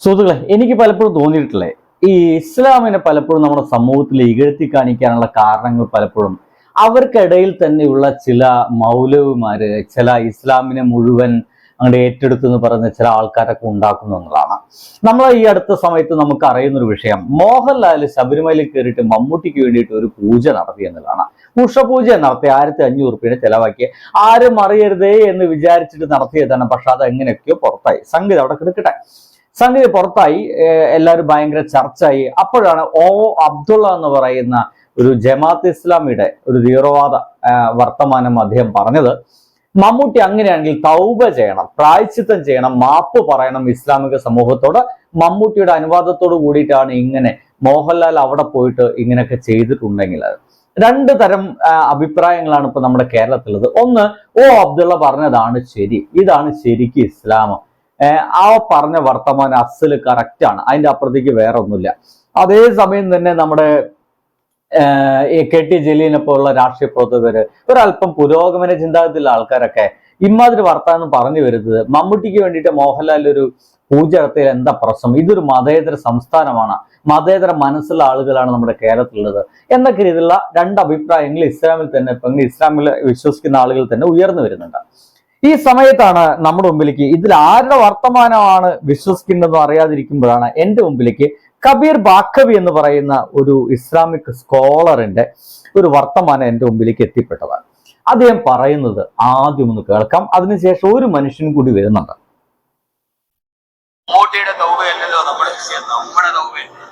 സുഹൃത്തുക്കളെ, എനിക്ക് പലപ്പോഴും തോന്നിയിട്ടില്ലേ, ഈ ഇസ്ലാമിനെ പലപ്പോഴും നമ്മുടെ സമൂഹത്തിൽ ഇകഴ്ത്തി കാണിക്കാനുള്ള കാരണങ്ങൾ പലപ്പോഴും അവർക്കിടയിൽ തന്നെയുള്ള ചില മൗലവിമാര്, ചില ഇസ്ലാമിനെ മുഴുവൻ അങ്ങോട്ട് ഏറ്റെടുത്തു എന്ന് പറയുന്ന ചില ആൾക്കാരൊക്കെ ഉണ്ടാക്കുന്നു എന്നുള്ളതാണ്. നമ്മൾ ഈ അടുത്ത സമയത്ത് നമുക്ക് അറിയുന്ന ഒരു വിഷയം, മോഹൻലാൽ ശബരിമലയിൽ കയറിയിട്ട് മമ്മൂട്ടിക്ക് വേണ്ടിയിട്ട് ഒരു പൂജ നടത്തി എന്നുള്ളതാണ്. ഉഷപൂജ നടത്തി 1500 രൂപയുടെ ചെലവാക്കി, ആരും അറിയരുതേ എന്ന് വിചാരിച്ചിട്ട് നടത്തിയതാണ്. പക്ഷെ അത് എങ്ങനെയൊക്കെയോ പുറത്തായി. സംഗതി അവിടെ കിടക്കട്ടെ. സംഗതി പുറത്തായി, എല്ലാവരും ഭയങ്കര ചർച്ചയായി. അപ്പോഴാണ് അബ്ദുള്ള എന്ന് പറയുന്ന ഒരു ജമാഅത്ത് ഇസ്ലാമിയുടെ ഒരു തീവ്രവാദ വർത്തമാനം അദ്ദേഹം പറഞ്ഞത്, മമ്മൂട്ടി അങ്ങനെയാണെങ്കിൽ തൗബ ചെയ്യണം, പ്രായശ്ചിത്തം ചെയ്യണം, മാപ്പ് പറയണം ഇസ്ലാമിക സമൂഹത്തോട്. മമ്മൂട്ടിയുടെ അനുവാദത്തോട് കൂടിയിട്ടാണ് ഇങ്ങനെ മോഹൻലാൽ അവിടെ പോയിട്ട് ഇങ്ങനെയൊക്കെ ചെയ്തിട്ടുണ്ടെങ്കിൽ. രണ്ട് തരം അഭിപ്രായങ്ങളാണ് ഇപ്പൊ നമ്മുടെ കേരളത്തിലുള്ളത്. ഒന്ന്, അബ്ദുള്ള പറഞ്ഞതാണ് ശരി, ഇതാണ് ശരിക്കും ഇസ്ലാം, ആ പറഞ്ഞ വർത്തമാനം അസല് കറക്റ്റാണ്, അതിന്റെ അപ്പുറത്തേക്ക് വേറെ ഒന്നുമില്ല. അതേസമയം തന്നെ നമ്മുടെ KT ജലീലിനെ പോലുള്ള രാഷ്ട്രീയ പ്രവർത്തകര്, ഒരല്പം പുരോഗമന ചിന്താഗതിയുള്ള ആൾക്കാരൊക്കെ ഇമാതിരി വർത്താനം പറഞ്ഞു വരുന്നത്, മമ്മൂട്ടിക്ക് വേണ്ടിയിട്ട് മോഹൻലാൽ ഒരു പൂജ നടത്തിയാൽ എന്താ പ്രശ്നം, ഇതൊരു മതേതര സംസ്ഥാനമാണ്, മതേതര മനസ്സുള്ള ആളുകളാണ് നമ്മുടെ കേരളത്തിലുള്ളത് എന്നൊക്കെ രീതിയിലുള്ള രണ്ട് അഭിപ്രായങ്ങൾ ഇസ്ലാമിൽ തന്നെ, ഇസ്ലാമിൽ വിശ്വസിക്കുന്ന ആളുകൾ തന്നെ ഉയർന്നു വരുന്നുണ്ട്. ഈ സമയത്താണ് നമ്മുടെ മുമ്പിലേക്ക് ഇതിൽ ആരുടെ വർത്തമാനമാണ് വിശ്വസിക്കുന്നതെന്ന് അറിയാതിരിക്കുമ്പോഴാണ് എൻ്റെ മുമ്പിലേക്ക് കബീർ ബാക്കവി എന്ന് പറയുന്ന ഒരു ഇസ്ലാമിക് സ്കോളറിന്റെ ഒരു വർത്തമാനം എൻ്റെ മുമ്പിലേക്ക് എത്തിപ്പെട്ടത്. അദ്ദേഹം പറയുന്നത് ആദ്യം ഒന്ന് കേൾക്കാം, അതിനുശേഷം ഒരു മനുഷ്യനും കൂടി വരുന്നുണ്ട്. മമ്മൂട്ടിയുടെ തൗബയല്ലല്ലോ നമ്മുടെ വിഷയം, നമ്മുടെ തൗബയല്ലേ.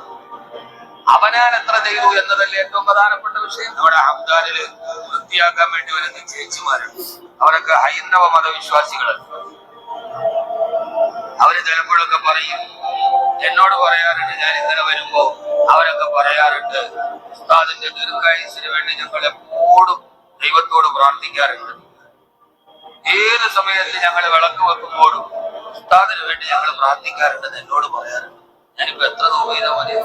അവനാൻ എത്ര ചെയ്തു എന്നതല്ലേ ഏറ്റവും പ്രധാനപ്പെട്ട വിഷയം. നമ്മുടെ ഹംദാനില് വൃത്തിയാക്കാൻ വേണ്ടി വരുന്ന ചേച്ചിമാരുണ്ട്, അവരൊക്കെ ഹൈന്ദവ മതവിശ്വാസികളാണ്. അവര് ചിലപ്പോഴൊക്കെ പറയും, എന്നോട് പറയാറുണ്ട്, ഞാൻ ഇന്നലെ വരുമ്പോ അവരൊക്കെ പറയാറുണ്ട്, ഉസ്താദിന്റെ ദീർഘായുസിന് വേണ്ടി ഞങ്ങൾ എപ്പോഴും ദൈവത്തോട് പ്രാർത്ഥിക്കാറുണ്ട്. ഏത് സമയത്ത് ഞങ്ങൾ വിളക്ക് വെക്കുമ്പോഴും ഉസ്താദിന് വേണ്ടി ഞങ്ങൾ പ്രാർത്ഥിക്കാറുണ്ടെന്ന് എന്നോട് പറയാറുണ്ട്. ഞാനിപ്പോ എത്ര തൗബ ചെയ്താൽ മതി?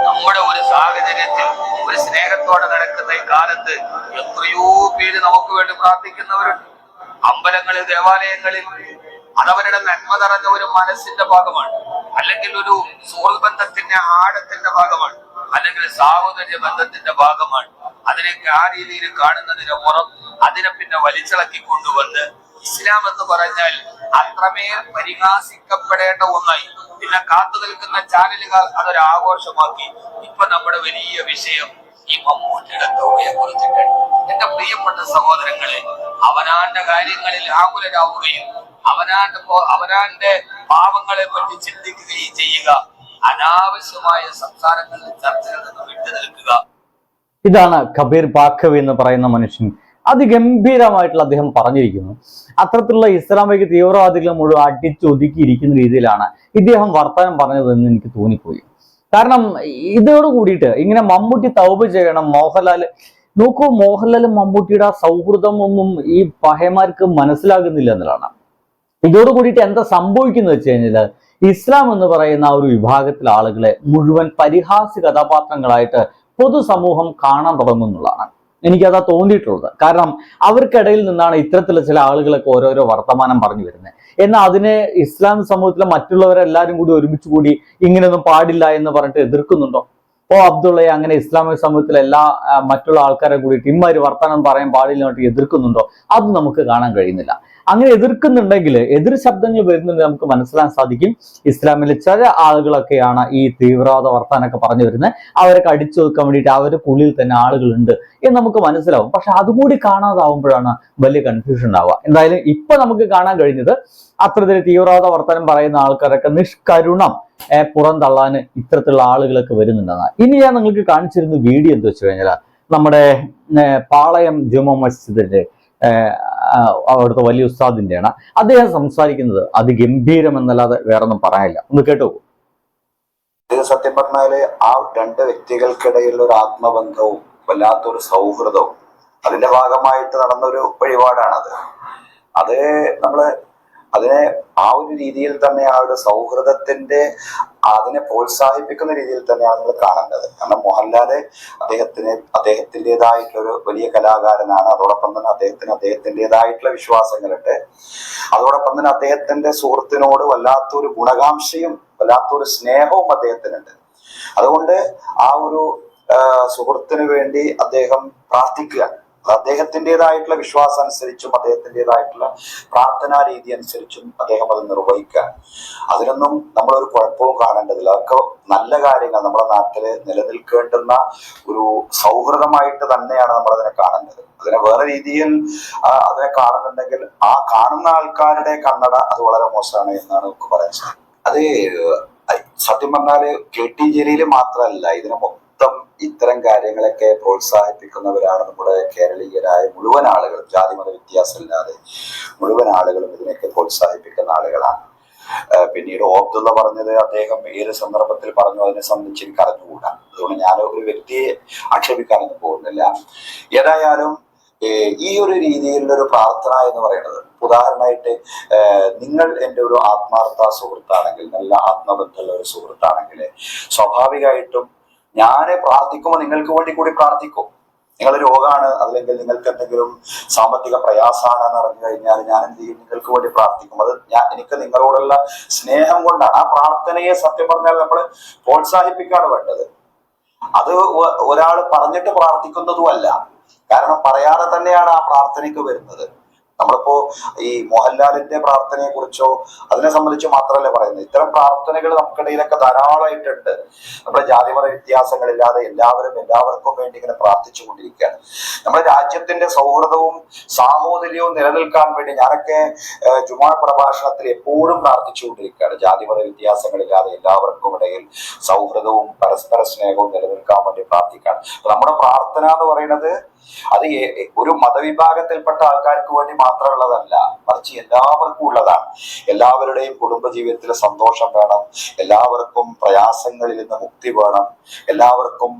നമ്മുടെ ഒരു സാഹചര്യത്തിൽ ഒരു സ്നേഹത്തോടെ നടക്കുന്ന ഈ കാലത്ത് എത്രയോ പേര് നമുക്ക് വേണ്ടി പ്രാർത്ഥിക്കുന്നവരുണ്ട്. അമ്പലങ്ങളിൽ, ദേവാലയങ്ങളിൽ അതവരുടെ നന്മ നിറഞ്ഞ ഒരു മനസ്സിന്റെ ഭാഗമാണ്, അല്ലെങ്കിൽ ഒരു സുഹൃത്ത് ബന്ധത്തിന്റെ ആഴത്തിന്റെ ഭാഗമാണ്, അല്ലെങ്കിൽ സാഹോദര്യ ബന്ധത്തിന്റെ ഭാഗമാണ്. അതിനൊക്കെ ആ രീതിയിൽ കാണുന്നതിനപ്പുറം അതിനെ പിന്നെ വലിച്ചിളക്കി കൊണ്ടുവന്ന് ഇസ്ലാം എന്ന് പറഞ്ഞാൽ അത്രമേൽ പരിഹാസിക്കപ്പെടേണ്ട ഒന്നായി. പിന്നെ കാത്തു നിൽക്കുന്ന ചാനലുകൾ അതൊരു ആഘോഷമാക്കി. ഇപ്പൊ നമ്മുടെ വലിയ വിഷയം ഈ മമ്മൂട്ടിയുടെ തൗബയെ കുറിച്ചിട്ട്. എന്റെ പ്രിയപ്പെട്ട സഹോദരങ്ങളെ, അവനാന്റെ കാര്യങ്ങളിൽ ആകുലരാവുകയും അവനാന്റെ പാവങ്ങളെ പറ്റി ചിന്തിക്കുകയും ചെയ്യുക, അനാവശ്യമായ സംസാരങ്ങളിൽ ചർച്ചകളിൽ നിന്ന് വിട്ടു നിൽക്കുക. ഇതാണ് കബീർ ബാക്കവി എന്ന് പറയുന്ന മനുഷ്യൻ അതിഗംഭീരമായിട്ടുള്ള അദ്ദേഹം പറഞ്ഞിരിക്കുന്നു. അത്തരത്തിലുള്ള ഇസ്ലാമിക തീവ്രവാദികളെ മുഴുവൻ അടിച്ചൊതുക്കിയിരിക്കുന്ന രീതിയിലാണ് ഇദ്ദേഹം വർത്തമാനം പറഞ്ഞതെന്ന് എനിക്ക് തോന്നിപ്പോയി. കാരണം ഇതോട് കൂടിയിട്ട് ഇങ്ങനെ മമ്മൂട്ടി തൗബ ചെയ്യണം, മോഹൻലാൽ നോക്കൂ, മോഹൻലാലും മമ്മൂട്ടിയുടെ ആ സൗഹൃദം ഒന്നും ഈ പഹയന്മാർക്ക് മനസ്സിലാകുന്നില്ല എന്നുള്ളതാണ്. ഇതോട് കൂടിയിട്ട് എന്താ സംഭവിക്കുന്നത് വെച്ച് കഴിഞ്ഞാൽ, ഇസ്ലാം എന്ന് പറയുന്ന ആ ഒരു വിഭാഗത്തിലെ ആളുകളെ മുഴുവൻ പരിഹാസ്യ കഥാപാത്രങ്ങളായിട്ട് പൊതുസമൂഹം കാണാൻ തുടങ്ങുന്നുള്ളതാണ് എനിക്കതാ തോന്നിയിട്ടുള്ളത്. കാരണം അവർക്കിടയിൽ നിന്നാണ് ഇത്തരത്തിലുള്ള ചില ആളുകളൊക്കെ ഓരോരോ വർത്തമാനം പറഞ്ഞു വരുന്നത്. എന്നാൽ അതിനെ ഇസ്ലാം സമൂഹത്തിലെ മറ്റുള്ളവരെല്ലാവരും കൂടി ഒരുമിച്ച് കൂടി ഇങ്ങനെയൊന്നും പാടില്ല എന്ന് പറഞ്ഞിട്ട് എതിർക്കുന്നുണ്ടോ? അബ്ദുള്ളയെ അങ്ങനെ ഇസ്ലാമിക സമൂഹത്തിലെ എല്ലാ മറ്റുള്ള ആൾക്കാരെ കൂടിയിട്ട് ഇമ്മാതിരി വർത്തമാനം പറയാൻ പാടില്ല എന്നിട്ട് എതിർക്കുന്നുണ്ടോ? അത് നമുക്ക് കാണാൻ കഴിയുന്നില്ല. അങ്ങനെ എതിർക്കുന്നുണ്ടെങ്കിൽ, എതിർ ശബ്ദങ്ങൾ വരുന്നുണ്ടെങ്കിൽ നമുക്ക് മനസ്സിലാക്കാൻ സാധിക്കും ഇസ്ലാമിലെ ചില ആളുകളൊക്കെയാണ് ഈ തീവ്രവാദ വർത്താനൊക്കെ പറഞ്ഞു വരുന്നത്. അവരൊക്കെ അടിച്ചു വെക്കാൻ വേണ്ടിയിട്ട് അവരുടെ ഉള്ളിൽ തന്നെ ആളുകളുണ്ട് എന്ന് നമുക്ക് മനസ്സിലാവും. പക്ഷെ അതുകൂടി കാണാതാവുമ്പോഴാണ് വലിയ കൺഫ്യൂഷൻ ഉണ്ടാവുക. എന്തായാലും ഇപ്പൊ നമുക്ക് കാണാൻ കഴിഞ്ഞത് അത്തരത്തിൽ തീവ്രവാദ വർത്തമാനം പറയുന്ന ആൾക്കാരൊക്കെ നിഷ്കരുണം പുറന്തള്ളാൻ ഇത്തരത്തിലുള്ള ആളുകളൊക്കെ വരുന്നുണ്ടെന്നാണ്. ഇനി ഞാൻ നിങ്ങൾക്ക് കാണിച്ചിരുന്ന വീഡിയോ എന്താ വെച്ച് കഴിഞ്ഞാൽ, നമ്മുടെ പാളയം ജുമാ മസ്ജിദിന്റെ അവിടുത്തെ വലിയ ഉസ്താദിന്റെയാണ്. അദ്ദേഹം സംസാരിക്കുന്നത് അതിഗംഭീരം എന്നല്ലാതെ വേറൊന്നും പറയാനില്ല. ഒന്ന് കേട്ടോ. സത്യം പറഞ്ഞാല് ആ രണ്ട് വ്യക്തികൾക്കിടയിലുള്ള ഒരു ആത്മബന്ധവും വല്ലാത്തൊരു സൗഹൃദവും അതിന്റെ ഭാഗമായിട്ട് നടന്നൊരു വഴിപാടാണത്. അത് നമ്മള് അതിനെ ആ ഒരു രീതിയിൽ തന്നെ ആ ഒരു സൗഹൃദത്തിന്റെ അതിനെ പ്രോത്സാഹിപ്പിക്കുന്ന രീതിയിൽ തന്നെയാണ് നമ്മൾ കാണേണ്ടത്. കാരണം മോഹൻലാല് അദ്ദേഹത്തിൻ്റെതായിട്ടുള്ള വലിയ കലാകാരനാണ്. അതോടൊപ്പം തന്നെ അദ്ദേഹത്തിൻ്റെതായിട്ടുള്ള വിശ്വാസങ്ങളുണ്ട്. അതോടൊപ്പം തന്നെ അദ്ദേഹത്തിന്റെ സുഹൃത്തിനോട് വല്ലാത്തൊരു ഗുണകാംക്ഷയും വല്ലാത്തൊരു സ്നേഹവും അദ്ദേഹത്തിനുണ്ട്. അതുകൊണ്ട് ആ ഒരു സുഹൃത്തിന് വേണ്ടി അദ്ദേഹം പ്രാർത്ഥിക്കുക, അദ്ദേഹത്തിൻ്റെതായിട്ടുള്ള വിശ്വാസം അനുസരിച്ചും അദ്ദേഹത്തിൻ്റെതായിട്ടുള്ള പ്രാർത്ഥനാ രീതി അനുസരിച്ചും അദ്ദേഹം അത് നിർവഹിക്കുക. അതിനൊന്നും നമ്മളൊരു കുഴപ്പവും കാണേണ്ടതില്ല. അതൊക്കെ നല്ല കാര്യങ്ങൾ നമ്മുടെ നാട്ടില് നിലനിൽക്കേണ്ടുന്ന ഒരു സൗഹൃദമായിട്ട് തന്നെയാണ് നമ്മൾ അതിനെ കാണേണ്ടത്. അതിനെ വേറെ രീതിയിൽ അതിനെ കാണുന്നുണ്ടെങ്കിൽ ആ കാണുന്ന ആൾക്കാരുടെ കണ്ണട അത് വളരെ മോശമാണ് എന്നാണ് നമുക്ക് പറയാൻ സാധിക്കും. അത് സത്യം പറഞ്ഞാല് KT ജലീൽ മാത്രമല്ല, ഇതിനെ മൊത്തം ഇത്തരം കാര്യങ്ങളൊക്കെ പ്രോത്സാഹിപ്പിക്കുന്നവരാണ് നമ്മുടെ കേരളീയരായ മുഴുവൻ ആളുകളും. ജാതിമത വ്യത്യാസമില്ലാതെ മുഴുവൻ ആളുകളും ഇതിനൊക്കെ പ്രോത്സാഹിപ്പിക്കുന്ന ആളുകളാണ്. പിന്നീട് ഓബ്ദുള്ള പറഞ്ഞത് അദ്ദേഹം ഏത് സന്ദർഭത്തിൽ പറഞ്ഞു അതിനെ സംബന്ധിച്ച് എനിക്ക് അറിഞ്ഞുകൂടാ. അതുകൊണ്ട് ഞാൻ ഒരു വ്യക്തിയെ ആക്ഷേപിക്കാനൊന്നും പോകുന്നില്ല. ഏതായാലും ഈ ഒരു രീതിയിലുള്ള ഒരു പ്രാർത്ഥന എന്ന് പറയുന്നത്, ഉദാഹരണമായിട്ട് നിങ്ങൾ എൻ്റെ ഒരു ആത്മാർത്ഥ സുഹൃത്താണെങ്കിൽ, നല്ല ആത്മബന്ധമുള്ള ഒരു സുഹൃത്താണെങ്കിൽ, സ്വാഭാവികമായിട്ടും ഞാൻ പ്രാർത്ഥിക്കുമ്പോൾ നിങ്ങൾക്ക് വേണ്ടി കൂടി പ്രാർത്ഥിക്കും. നിങ്ങൾ രോഗമാണ്, അല്ലെങ്കിൽ നിങ്ങൾക്ക് എന്തെങ്കിലും സാമ്പത്തിക പ്രയാസമാണെന്ന് അറിഞ്ഞു കഴിഞ്ഞാൽ ഞാൻ എന്ത് ചെയ്യും? നിങ്ങൾക്ക് വേണ്ടി പ്രാർത്ഥിക്കും. അത് എനിക്ക് നിങ്ങളോടുള്ള സ്നേഹം കൊണ്ടാണ്. ആ പ്രാർത്ഥനയെ സത്യം പറഞ്ഞാൽ നമ്മൾ പ്രോത്സാഹിപ്പിക്കുകയാണ് വേണ്ടത്. അത് ഒരാൾ പറഞ്ഞിട്ട് പ്രാർത്ഥിക്കുന്നതുമല്ല. കാരണം പറയാതെ തന്നെയാണ് ആ പ്രാർത്ഥനയ്ക്ക് വരുന്നത്. നമ്മളിപ്പോ ഈ മോഹൻലാലിന്റെ പ്രാർത്ഥനയെ കുറിച്ചോ അതിനെ സംബന്ധിച്ചോ മാത്രമല്ല പറയുന്നത്. ഇത്തരം പ്രാർത്ഥനകൾ നമുക്കിടയിലൊക്കെ ധാരാളമായിട്ടുണ്ട്. നമ്മുടെ ജാതിമത വ്യത്യാസങ്ങളില്ലാതെ എല്ലാവർക്കും വേണ്ടി ഇങ്ങനെ പ്രാർത്ഥിച്ചു കൊണ്ടിരിക്കുകയാണ്. നമ്മുടെ രാജ്യത്തിന്റെ സൗഹൃദവും സാഹോദര്യവും നിലനിൽക്കാൻ വേണ്ടി ഞാനൊക്കെ ജുമാ പ്രഭാഷണത്തിൽ എപ്പോഴും പ്രാർത്ഥിച്ചുകൊണ്ടിരിക്കുകയാണ്. ജാതിമത വ്യത്യാസങ്ങളില്ലാതെ എല്ലാവർക്കും ഇടയിൽ സൗഹൃദവും പരസ്പര സ്നേഹവും നിലനിൽക്കാൻ വേണ്ടി പ്രാർത്ഥിക്കുകയാണ്. നമ്മുടെ പ്രാർത്ഥന എന്ന് പറയുന്നത് അത് ഒരു മതവിഭാഗത്തിൽപ്പെട്ട ആൾക്കാർക്ക് വേണ്ടി മാത്രമുള്ളതല്ല, മറിച്ച് എല്ലാവർക്കും ഉള്ളതാണ്. എല്ലാവരുടെയും കുടുംബജീവിതത്തിൽ സന്തോഷം വേണം, എല്ലാവർക്കും പ്രയാസങ്ങളിൽ നിന്ന് മുക്തി വേണം, എല്ലാവർക്കും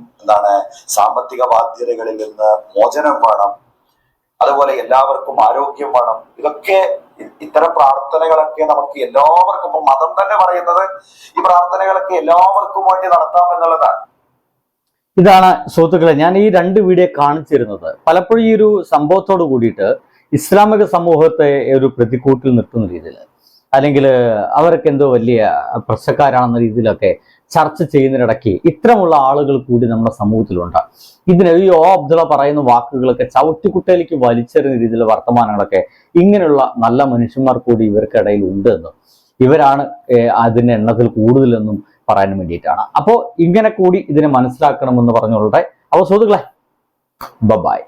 സാമ്പത്തിക ബാധ്യതകളിൽ നിന്ന് മോചനം വേണം, അതുപോലെ എല്ലാവർക്കും ആരോഗ്യം വേണം. ഇതൊക്കെ ഇത്തരം പ്രാർത്ഥനകളൊക്കെ നമുക്ക് എല്ലാവർക്കും, ഇപ്പൊ മതം തന്നെ പറയുന്നത് ഈ പ്രാർത്ഥനകളൊക്കെ എല്ലാവർക്കും വേണ്ടി നടത്താം എന്നുള്ളതാണ്. ഇതാണ് സുഹൃത്തുക്കളെ ഞാൻ ഈ 2 വീഡിയോ കാണിച്ചിരുന്നത്. പലപ്പോഴും ഈ ഒരു സംഭവത്തോട് കൂടിയിട്ട് ഇസ്ലാമിക സമൂഹത്തെ ഒരു പ്രതിക്കൂട്ടിൽ നിർത്തുന്ന രീതിയിൽ, അല്ലെങ്കിൽ അവർക്ക് എന്തോ വലിയ പ്രശ്നക്കാരാണെന്ന രീതിയിലൊക്കെ ചർച്ച ചെയ്യുന്നതിനിടയ്ക്ക് ഇത്തരമുള്ള ആളുകൾ കൂടി നമ്മുടെ സമൂഹത്തിലുണ്ട്. ഇതിന് ഈ അബ്ദുള്ള പറയുന്ന വാക്കുകളൊക്കെ ചവിറ്റുകുട്ടയിലേക്ക് വലിച്ചെറിയുന്ന രീതിയിലുള്ള വർത്തമാനങ്ങളൊക്കെ ഇങ്ങനെയുള്ള നല്ല മനുഷ്യന്മാർ കൂടി ഇവർക്കിടയിൽ ഉണ്ട് എന്നും ഇവരാണ് അതിന്റെ എണ്ണത്തിൽ കൂടുതലെന്നും പറയാൻ വേണ്ടിയിട്ടാണ്. അപ്പോൾ ഇങ്ങനെ കൂടി ഇതിനെ മനസ്സിലാക്കണമെന്ന് പറഞ്ഞുകൊള്ളട്ടെ. അപ്പോൾ സുഹൃത്തുക്കളെ, ബൈ.